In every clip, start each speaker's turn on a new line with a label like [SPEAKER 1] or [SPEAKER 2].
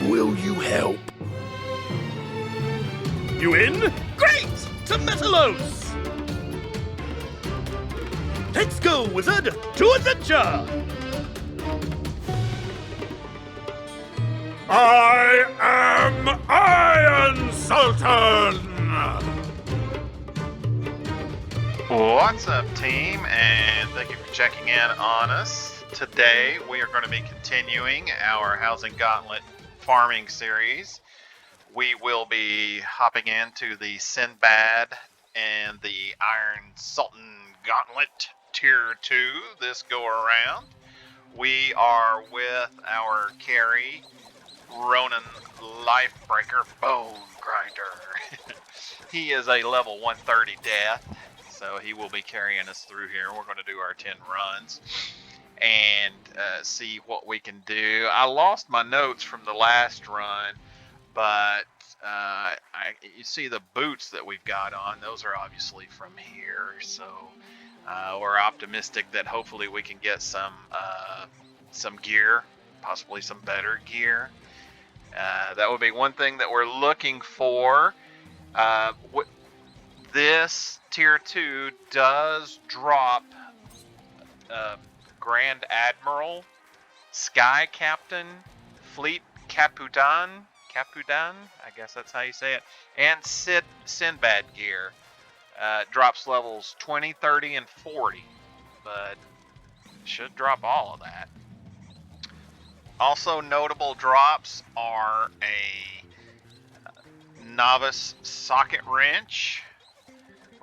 [SPEAKER 1] Will you help?
[SPEAKER 2] You in? Great! To Metalos! Let's go, wizard! To adventure!
[SPEAKER 3] I am Iron Sultan!
[SPEAKER 4] What's up, team, and thank you for checking in on us. Today we are going to be continuing our Housing Gauntlet farming series. We will be hopping into the Sinbad and the Iron Sultan Gauntlet Tier 2 this go around. We are with our carry, Ronan Lifebreaker Bone Grinder. He is a level 130 death, so he will be carrying us through here. We're going to do our 10 runs and see what we can do. I lost my notes from the last run, but you see the boots that we've got on. Those are obviously from here, so we're optimistic that hopefully we can get some gear, possibly some better gear. That would be one thing that we're looking for. This tier 2 does drop Grand Admiral, Sky Captain, Fleet Capudan, I guess that's how you say it, and Sinbad gear. Drops levels 20, 30, and 40, but should drop all of that. Also notable drops are a novice socket wrench.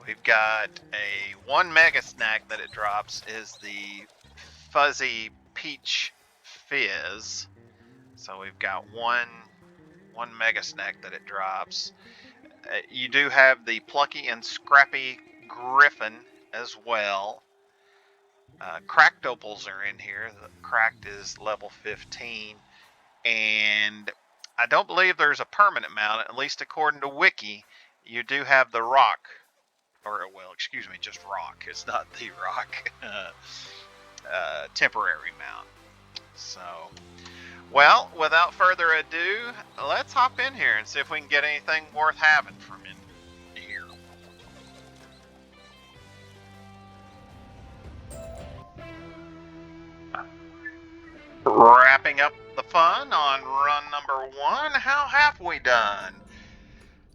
[SPEAKER 4] We've got a 1 mega snack that it drops is the fuzzy peach fizz. So we've got one mega snack that it drops. You do have the plucky and scrappy griffin as well. Cracked opals are in here. The cracked is level 15, and I don't believe there's a permanent mount, at least according to Wiki. You do have the rock, or well, excuse me, just rock. It's not the rock. Temporary mount. So, well, without further ado, let's hop in here and see if we can get anything worth having from in here. Wrapping up the fun on run number 1. How have we done?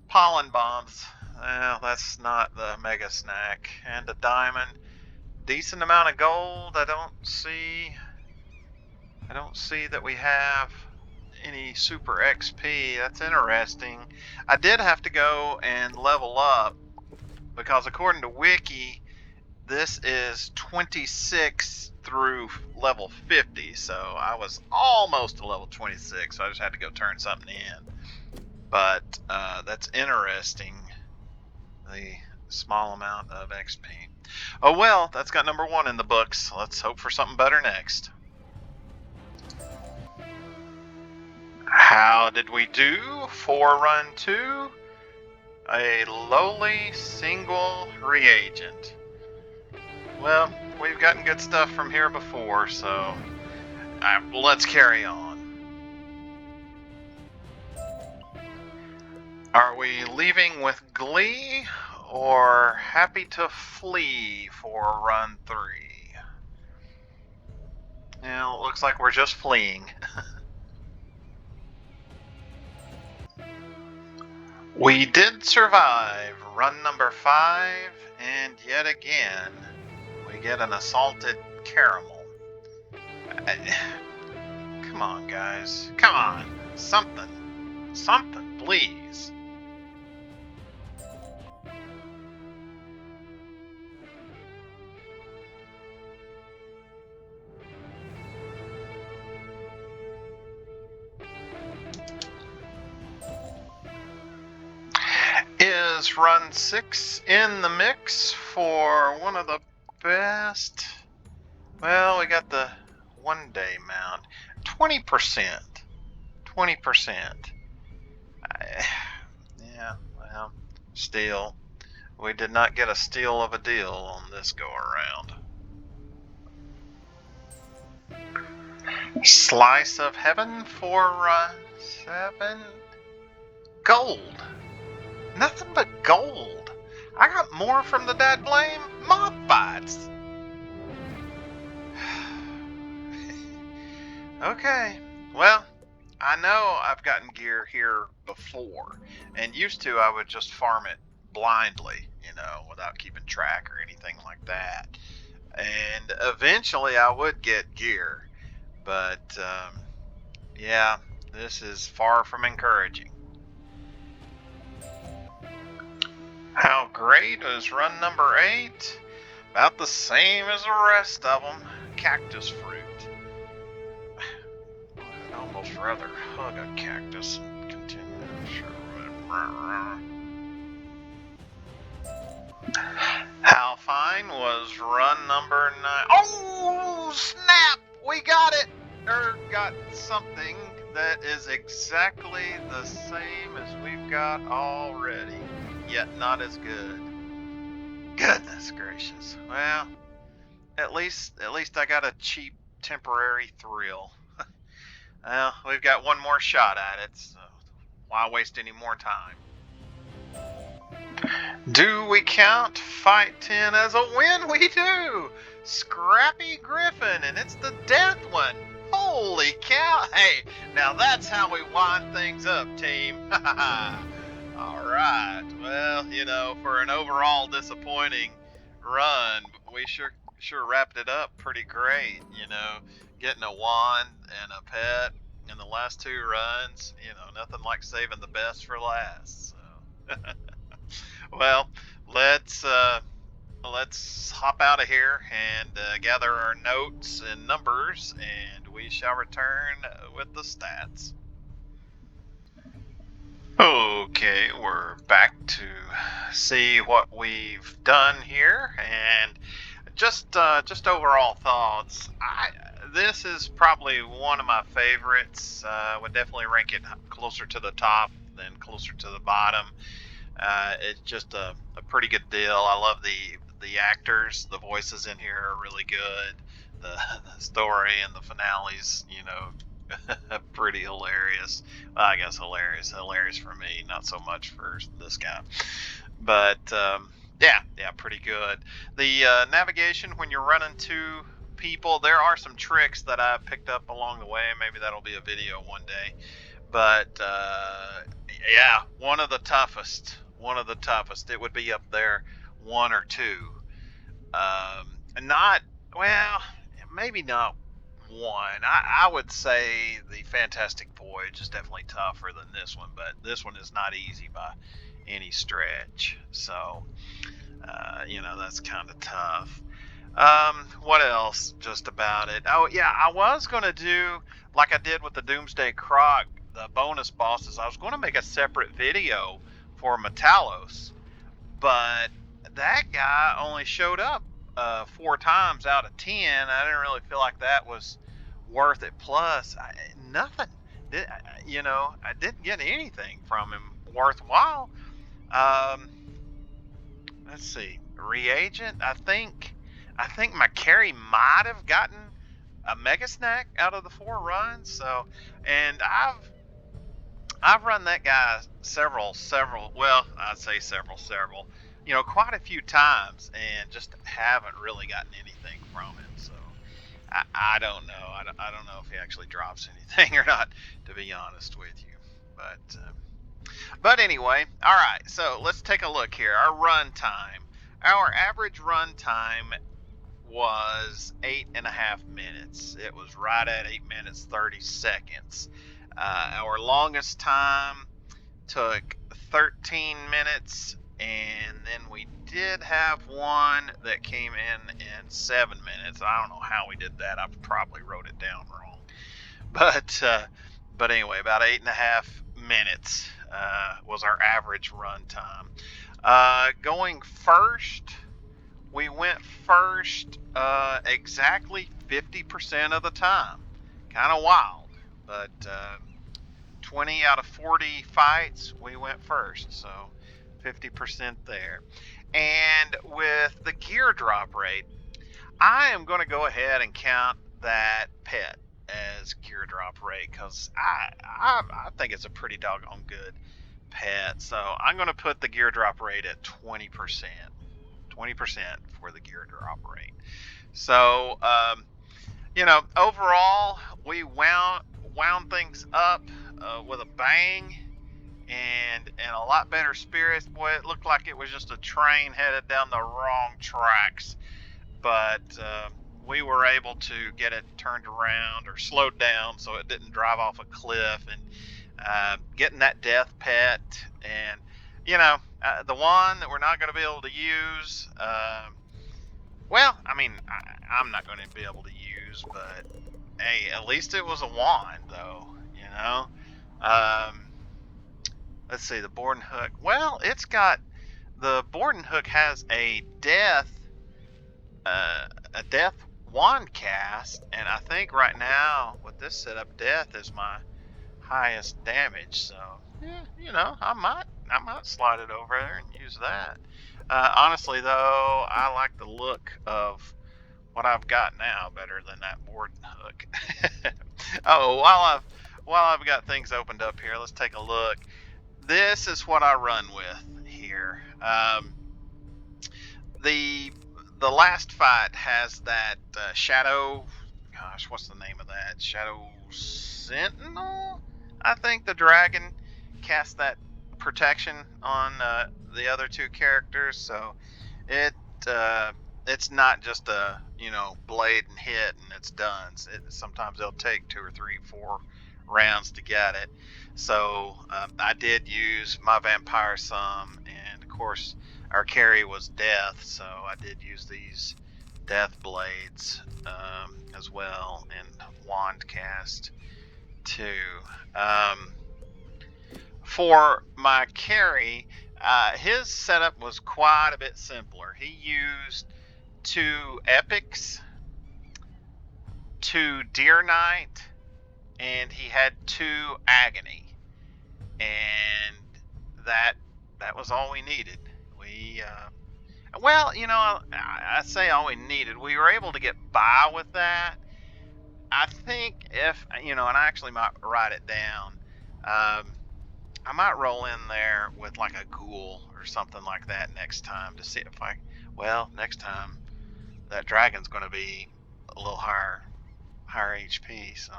[SPEAKER 4] Pollen bombs. Well, that's not the mega snack. And a diamond. Decent amount of gold. I don't see that we have any super XP. That's interesting. I did have to go and level up because according to Wiki, this is 26 through level 50, so I was almost to level 26, so I just had to go turn something in. But that's interesting, the small amount of XP. Oh well, that's got number 1 in the books. Let's hope for something better next. How did we do for run 2? A lowly single reagent. Well, we've gotten good stuff from here before, so let's carry on. Are we leaving with glee or happy to flee for run 3? Well, it looks like we're just fleeing. We did survive run number 5, and yet again, we get an assaulted caramel. Come on, guys. Come on. Something, please. Is run 6 in the mix for one of the best? Well, we got the 1-day mount. 20%. 20%. Yeah, well, still, we did not get a steal of a deal on this go around. Slice of heaven for 7 gold. Nothing but gold. I got more from the dad blame mob fights. Okay, well, I know I've gotten gear here before, and used to I would just farm it blindly, without keeping track or anything like that. And eventually I would get gear, but yeah, this is far from encouraging. How great is run number 8? About the same as the rest of them. Cactus fruit. I'd almost rather hug a cactus and continue. How fine was run number 9? Oh, snap! We got it! Got something that is exactly the same as we've got already, yet not as good. Goodness gracious. Well, at least I got a cheap temporary thrill. Well, we've got one more shot at it, so why waste any more time? Do we count Fight 10 as a win? We do! Scrappy Griffin, and it's the death one! Holy cow! Hey, now that's how we wind things up, team. Alright, well, for an overall disappointing run, we sure wrapped it up pretty great, getting a wand and a pet in the last 2 runs, nothing like saving the best for last, so. Well, let's hop out of here and gather our notes and numbers, and we shall return with the stats. Okay, we're back to see what we've done here, and just overall thoughts. This is probably one of my favorites. Would definitely rank it closer to the top than closer to the bottom. It's just a pretty good deal. I love the actors. The voices in here are really good. The story and the finales, pretty hilarious. Well, I guess hilarious for me, not so much for this guy. But yeah, pretty good. The navigation when you're running 2 people, there are some tricks that I picked up along the way. Maybe that'll be a video one day. But yeah, one of the toughest. It would be up there, 1 or 2. Maybe not 1. I would say the Fantastic Voyage is definitely tougher than this one, but this one is not easy by any stretch. So, that's kind of tough. What else just about it? Oh, yeah, I was going to do, like I did with the Doomsday Croc, the bonus bosses. I was going to make a separate video for Metalos, but that guy only showed up 4 times out of 10. I didn't really feel like that was worth it. Plus, nothing. I didn't get anything from him worthwhile. Let's see. Reagent. I think my carry might have gotten a mega snack out of the 4 runs. So, and I've run that guy several. Well, I'd say several. Quite a few times, and just haven't really gotten anything from him. So I don't know. I don't know if he actually drops anything or not, to be honest with you. But anyway, all right. So let's take a look here. Our run time. Our average run time was 8.5 minutes. It was right at 8 minutes 30 seconds. Our longest time took 13 minutes, and then we did have one that came in 7 minutes. I don't know how we did that. I probably wrote it down wrong. But anyway, about 8.5 minutes was our average run time. Going first, we went first exactly 50% of the time. Kind of wild, but 20 out of 40 fights, we went first, so 50% there. And with the gear drop rate, I am going to go ahead and count that pet as gear drop rate because I think it's a pretty doggone good pet. So I'm going to put the gear drop rate at 20%. 20% for the gear drop rate. So, overall, we wound things up with a bang and a lot better spirits. Boy, it looked like it was just a train headed down the wrong tracks, but we were able to get it turned around or slowed down so it didn't drive off a cliff, and getting that death pet, and the one that we're not going to be able to use. Well, I mean, I'm not going to be able to use, but hey, at least it was a wand, though. Let's see, the boarding hook. Well, the boarding hook has a death wand cast, and I think right now with this setup, death is my highest damage. So yeah, I might slide it over there and use that. Honestly, though, I like the look of what I've got now better than that boarding hook. Oh, while I've got things opened up here, let's take a look. This is what I run with here. The last fight has that shadow. Gosh, what's the name of that? Shadow Sentinel. I think the dragon cast that protection on the other two characters, so it's not just a blade and hit and it's done. Sometimes they'll take 2 or 3, 4 rounds to get it. So I did use my vampire some, and of course our carry was death, so I did use these death blades as well, and wand cast too. For my carry, his setup was quite a bit simpler. He used 2 epics, 2 deer knight, and he had 2 agony, and that was all we needed. I say all we needed. We were able to get by with that. I think and I actually might write it down. I might roll in there with like a ghoul or something like that next time to see if next time that dragon's going to be a little higher HP. So,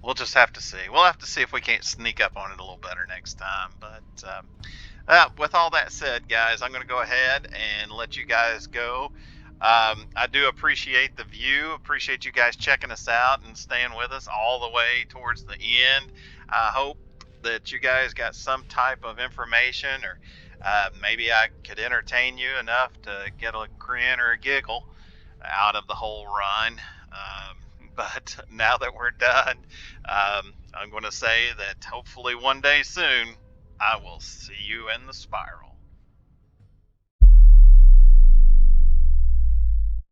[SPEAKER 4] we'll just have to see. We'll have to see if we can't sneak up on it a little better next time. But with all that said, guys, I'm going to go ahead and let you guys go. I do appreciate the view. Appreciate you guys checking us out and staying with us all the way towards the end. I hope that you guys got some type of information, or maybe I could entertain you enough to get a grin or a giggle out of the whole run. But now that we're done, I'm going to say that hopefully one day soon I will see you in the spiral.